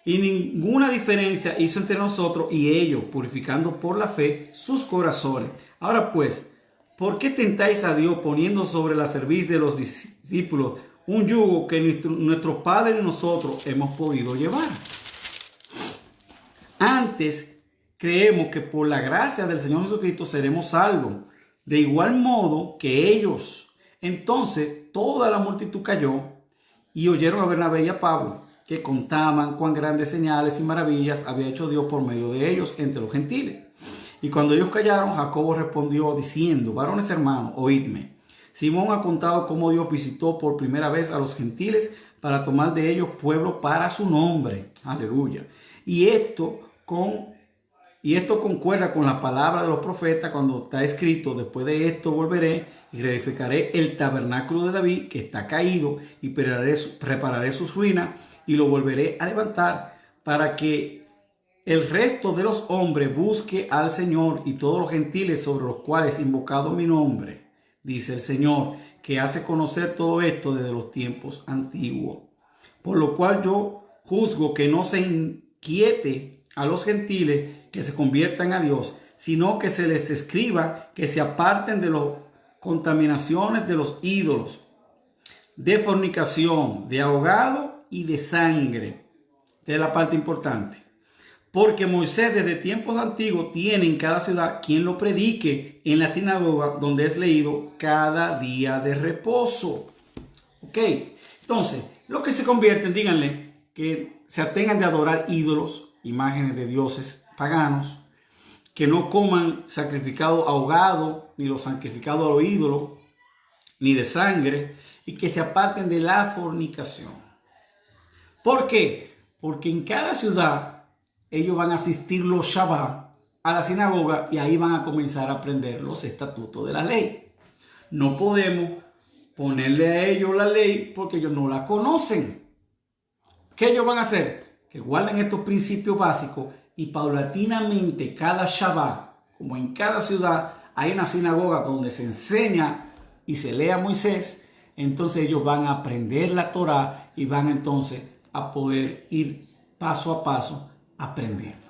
Y ninguna diferencia hizo entre nosotros y ellos, purificando por la fe sus corazones. Ahora pues, ¿por qué tentáis a Dios poniendo sobre la cerviz de los discípulos un yugo que nuestros padres y nosotros hemos podido llevar? Antes creemos que por la gracia del Señor Jesucristo seremos salvos, de igual modo que ellos. Entonces toda la multitud cayó y oyeron a Bernabé y a Pablo, que contaban cuán grandes señales y maravillas había hecho Dios por medio de ellos entre los gentiles. Y cuando ellos callaron, Jacobo respondió diciendo: varones hermanos, oídme. Simón ha contado cómo Dios visitó por primera vez a los gentiles para tomar de ellos pueblo para su nombre. Aleluya. Y esto concuerda con la palabra de los profetas cuando está escrito: después de esto volveré y reedificaré el tabernáculo de David que está caído y repararé sus ruinas y lo volveré a levantar para que el resto de los hombres busque al Señor y todos los gentiles sobre los cuales he invocado mi nombre, dice el Señor, que hace conocer todo esto desde los tiempos antiguos. Por lo cual yo juzgo que no se inquiete a los gentiles que se conviertan a Dios, sino que se les escriba que se aparten de las contaminaciones de los ídolos, de fornicación, de ahogado y de sangre. Esta es la parte importante. Porque Moisés desde tiempos antiguos tiene en cada ciudad quien lo predique en la sinagoga donde es leído cada día de reposo. Ok, entonces, los que se convierten, díganle que se atengan de adorar ídolos, imágenes de dioses paganos, que no coman sacrificado ahogado, ni los sacrificados a los ídolos, ni de sangre, y que se aparten de la fornicación. ¿Por qué? Porque en cada ciudad ellos van a asistir los Shabbat a la sinagoga y ahí van a comenzar a aprender los estatutos de la ley. No podemos ponerle a ellos la ley porque ellos no la conocen. ¿Qué ellos van a hacer? Que guarden estos principios básicos y paulatinamente cada Shabbat, como en cada ciudad hay una sinagoga donde se enseña y se lee a Moisés, entonces ellos van a aprender la Torá y van entonces a poder ir paso a paso aprendiendo.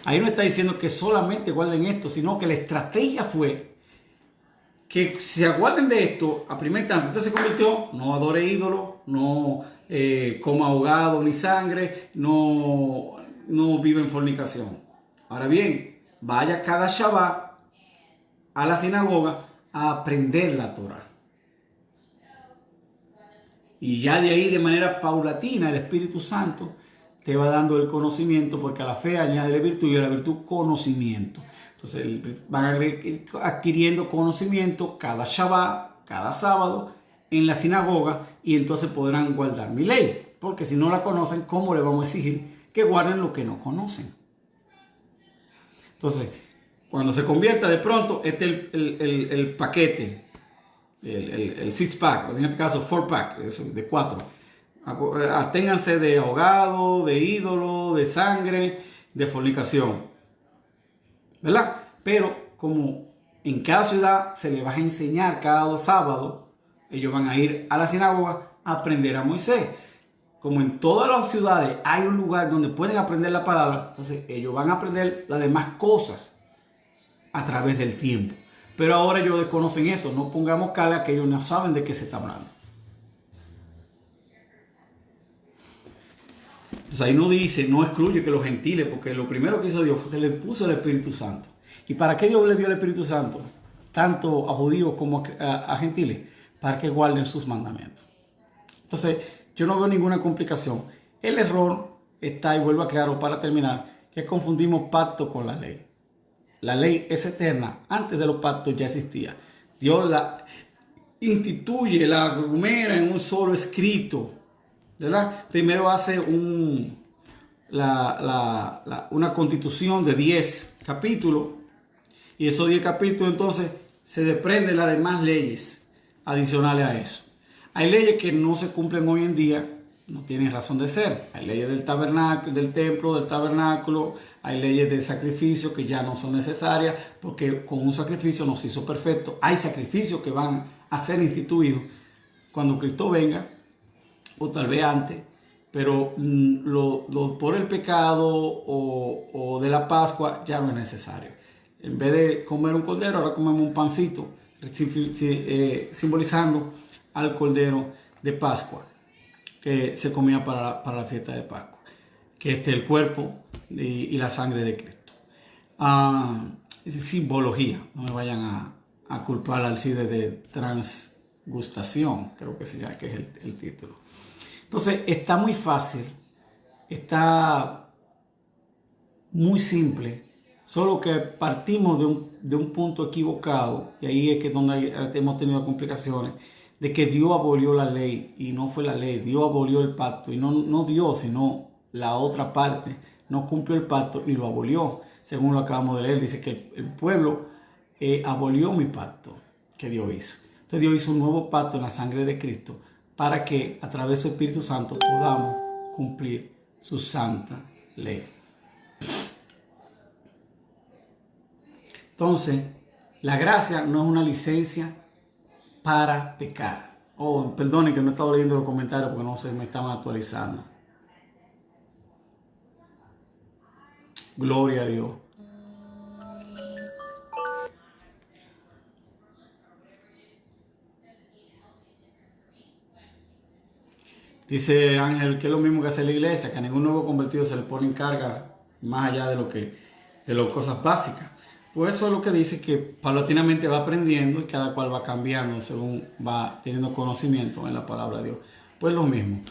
Ahí no está diciendo que solamente guarden esto, sino que la estrategia fue que se aguarden de esto. A primer instante, usted se convirtió, no adore ídolos, no coma ahogado ni sangre, no vive en fornicación. Ahora bien, vaya cada Shabbat a la sinagoga a aprender la Torah. Y ya de ahí, de manera paulatina, el Espíritu Santo te va dando el conocimiento, porque a la fe añade la virtud y a la virtud conocimiento. Entonces van adquiriendo conocimiento cada Shabbat, cada sábado en la sinagoga, y entonces podrán guardar mi ley. Porque si no la conocen, ¿cómo le vamos a exigir que guarden lo que no conocen? Entonces, cuando se convierta de pronto, este es el paquete, el six-pack, en este caso four-pack, de 4. Aténganse de ahogado, de ídolo, de sangre, de fornicación, ¿verdad? Pero como en cada ciudad se les va a enseñar cada sábado, ellos van a ir a la sinagoga a aprender a Moisés. Como en todas las ciudades hay un lugar donde pueden aprender la palabra, entonces ellos van a aprender las demás cosas a través del tiempo. Pero ahora ellos desconocen eso, no pongamos carga que ellos no saben de qué se está hablando. Entonces ahí no dice, no excluye que los gentiles, porque lo primero que hizo Dios fue que le puso el Espíritu Santo. ¿Y para qué Dios le dio el Espíritu Santo? Tanto a judíos como a gentiles, para que guarden sus mandamientos. Entonces, yo no veo ninguna complicación. El error está, y vuelvo a aclarar para terminar, que confundimos pacto con la ley. La ley es eterna, antes de los pactos ya existía. Dios la instituye, la aglomera en un solo escrito, ¿verdad? Primero hace una constitución de 10 capítulos, y esos 10 capítulos entonces se desprenden las demás leyes adicionales a eso. Hay leyes que no se cumplen hoy en día, no tienen razón de ser. Hay leyes del tabernáculo, del templo, del tabernáculo, hay leyes de sacrificio que ya no son necesarias, porque con un sacrificio nos hizo perfecto. Hay sacrificios que van a ser instituidos cuando Cristo venga, o tal vez antes, pero por el pecado o de la Pascua ya no es necesario. En vez de comer un cordero, ahora comemos un pancito, simbolizando al cordero de Pascua que se comía para la fiesta de Pascua, que es el cuerpo y la sangre de Cristo. Es simbología, no me vayan a culpar al CIDE de transgustación, creo que se llama, que es el título. Entonces está muy fácil, está muy simple, Solo que partimos de un punto equivocado, y ahí es que donde hemos tenido complicaciones, de que Dios abolió la ley, y no fue la ley, Dios abolió el pacto, y no Dios, sino la otra parte, no cumplió el pacto y lo abolió, según lo acabamos de leer, dice que el pueblo abolió mi pacto que Dios hizo. Entonces Dios hizo un nuevo pacto en la sangre de Cristo, para que a través de su Espíritu Santo podamos cumplir su santa ley. Entonces, la gracia no es una licencia para pecar. Oh, perdone que no he estado leyendo los comentarios porque no se me estaban actualizando. Gloria a Dios. Dice Ángel que es lo mismo que hace la iglesia, que a ningún nuevo convertido se le pone en carga más allá de las cosas básicas. Pues eso es lo que dice, que paulatinamente va aprendiendo y cada cual va cambiando según va teniendo conocimiento en la palabra de Dios. Pues lo mismo.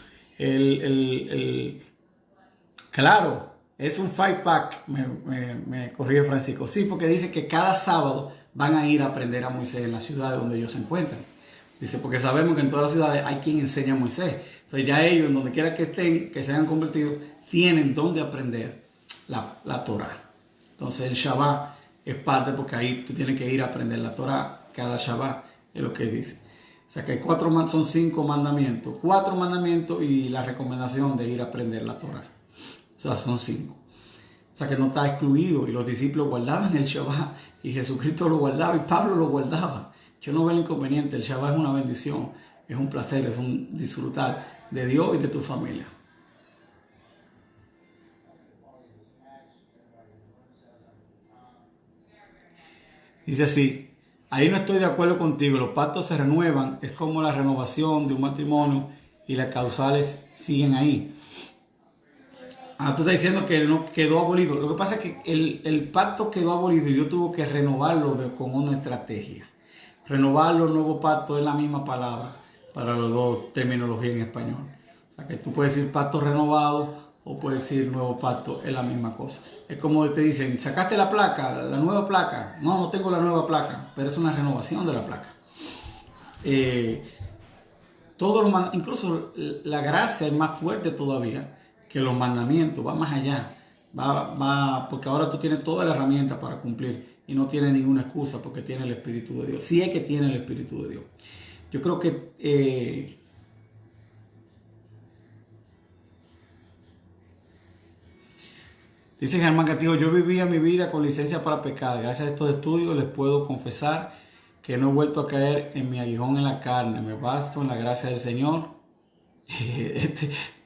Claro, es un five pack, me corrige Francisco. Sí, porque dice que cada sábado van a ir a aprender a Moisés en la ciudad donde ellos se encuentran. Dice, porque sabemos que en todas las ciudades hay quien enseña a Moisés. Entonces ya ellos, en donde quiera que estén, que se hayan convertido, tienen donde aprender la Torah. Entonces el Shabbat es parte, porque ahí tú tienes que ir a aprender la Torah cada Shabbat, es lo que dice. O sea que hay son 5 mandamientos. 4 mandamientos y la recomendación de ir a aprender la Torah. O sea, son 5. O sea que no está excluido. Y los discípulos guardaban el Shabbat. Y Jesucristo lo guardaba y Pablo lo guardaba. Yo no veo el inconveniente. El Shabbat es una bendición. Es un placer. Es un disfrutar de Dios y de tu familia. Dice así. Ahí no estoy de acuerdo contigo. Los pactos se renuevan. Es como la renovación de un matrimonio. Y las causales siguen ahí. Tú estás diciendo que no quedó abolido. Lo que pasa es que el pacto quedó abolido y Dios tuvo que renovarlo con una estrategia. Renovarlo, el nuevo pacto es la misma palabra para los dos terminologías en español. O sea que tú puedes decir pacto renovado o puedes decir nuevo pacto, es la misma cosa. Es como te dicen, sacaste la placa, la nueva placa. No, no tengo la nueva placa, pero es una renovación de la placa. Incluso la gracia es más fuerte todavía que los mandamientos, va más allá, porque ahora tú tienes toda la herramienta para cumplir y no tienes ninguna excusa porque tiene el Espíritu de Dios. Sí es que tiene el Espíritu de Dios. Yo creo que dice Germán Castillo, yo vivía mi vida con licencia para pecar. Gracias a estos estudios les puedo confesar que no he vuelto a caer en mi aguijón en la carne. Me basto en la gracia del Señor.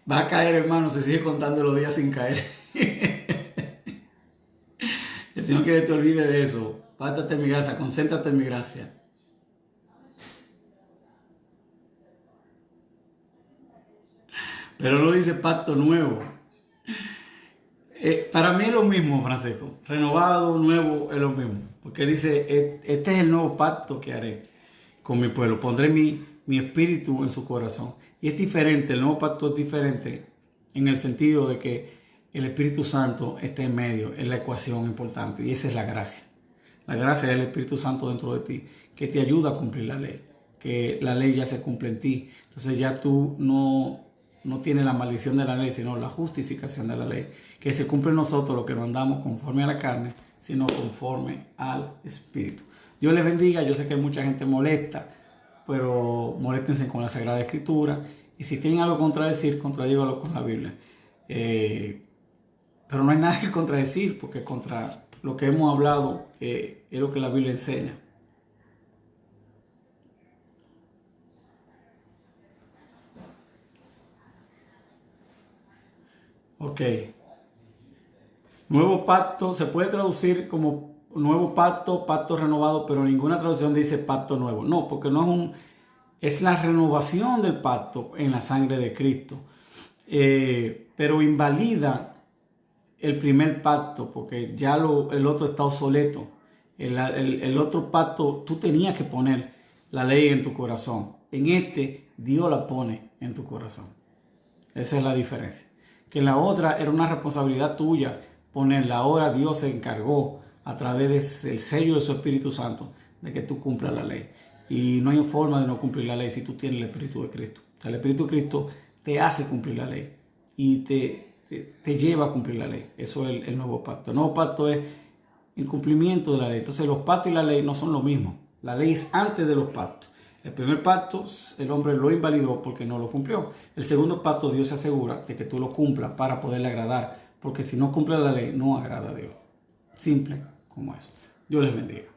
Va a caer, hermano, se sigue contando los días sin caer. El Señor quiere que te olvides de eso. Bástate en mi gracia, concéntrate en mi gracia. Pero no dice pacto nuevo. Para mí es lo mismo, Francisco. Renovado, nuevo, es lo mismo. Porque dice, este es el nuevo pacto que haré con mi pueblo. Pondré mi espíritu en su corazón. Y es diferente, el nuevo pacto es diferente en el sentido de que el Espíritu Santo está en medio, es la ecuación importante. Y esa es la gracia. La gracia es el Espíritu Santo dentro de ti, que te ayuda a cumplir la ley. Que la ley ya se cumple en ti. Entonces ya tú no tienes la maldición de la ley, sino la justificación de la ley. Que se cumple en nosotros lo que no andamos conforme a la carne, sino conforme al Espíritu. Dios les bendiga. Yo sé que mucha gente molesta, pero moléstense con la Sagrada Escritura. Y si tienen algo que contradecir, contradígalo con la Biblia. Pero no hay nada que contradecir, porque contra lo que hemos hablado es lo que la Biblia enseña. Ok. Nuevo pacto se puede traducir como nuevo pacto, pacto renovado, pero ninguna traducción dice pacto nuevo. No, porque es la renovación del pacto en la sangre de Cristo. Pero invalida el primer pacto, porque ya el otro está obsoleto. El otro pacto, tú tenías que poner la ley en tu corazón. En este, Dios la pone en tu corazón. Esa es la diferencia. Que en la otra era una responsabilidad tuya ponerla. Ahora Dios se encargó a través del sello de su Espíritu Santo de que tú cumplas la ley. Y no hay forma de no cumplir la ley si tú tienes el Espíritu de Cristo. O sea, el Espíritu de Cristo te hace cumplir la ley y te lleva a cumplir la ley. Eso es el nuevo pacto. El nuevo pacto es el cumplimiento de la ley. Entonces los pactos y la ley no son lo mismo. La ley es antes de los pactos. El primer pacto el hombre lo invalidó porque no lo cumplió. El segundo pacto Dios se asegura de que tú lo cumplas para poderle agradar. Porque si no cumple la ley no agrada a Dios. Simple como eso. Dios les bendiga.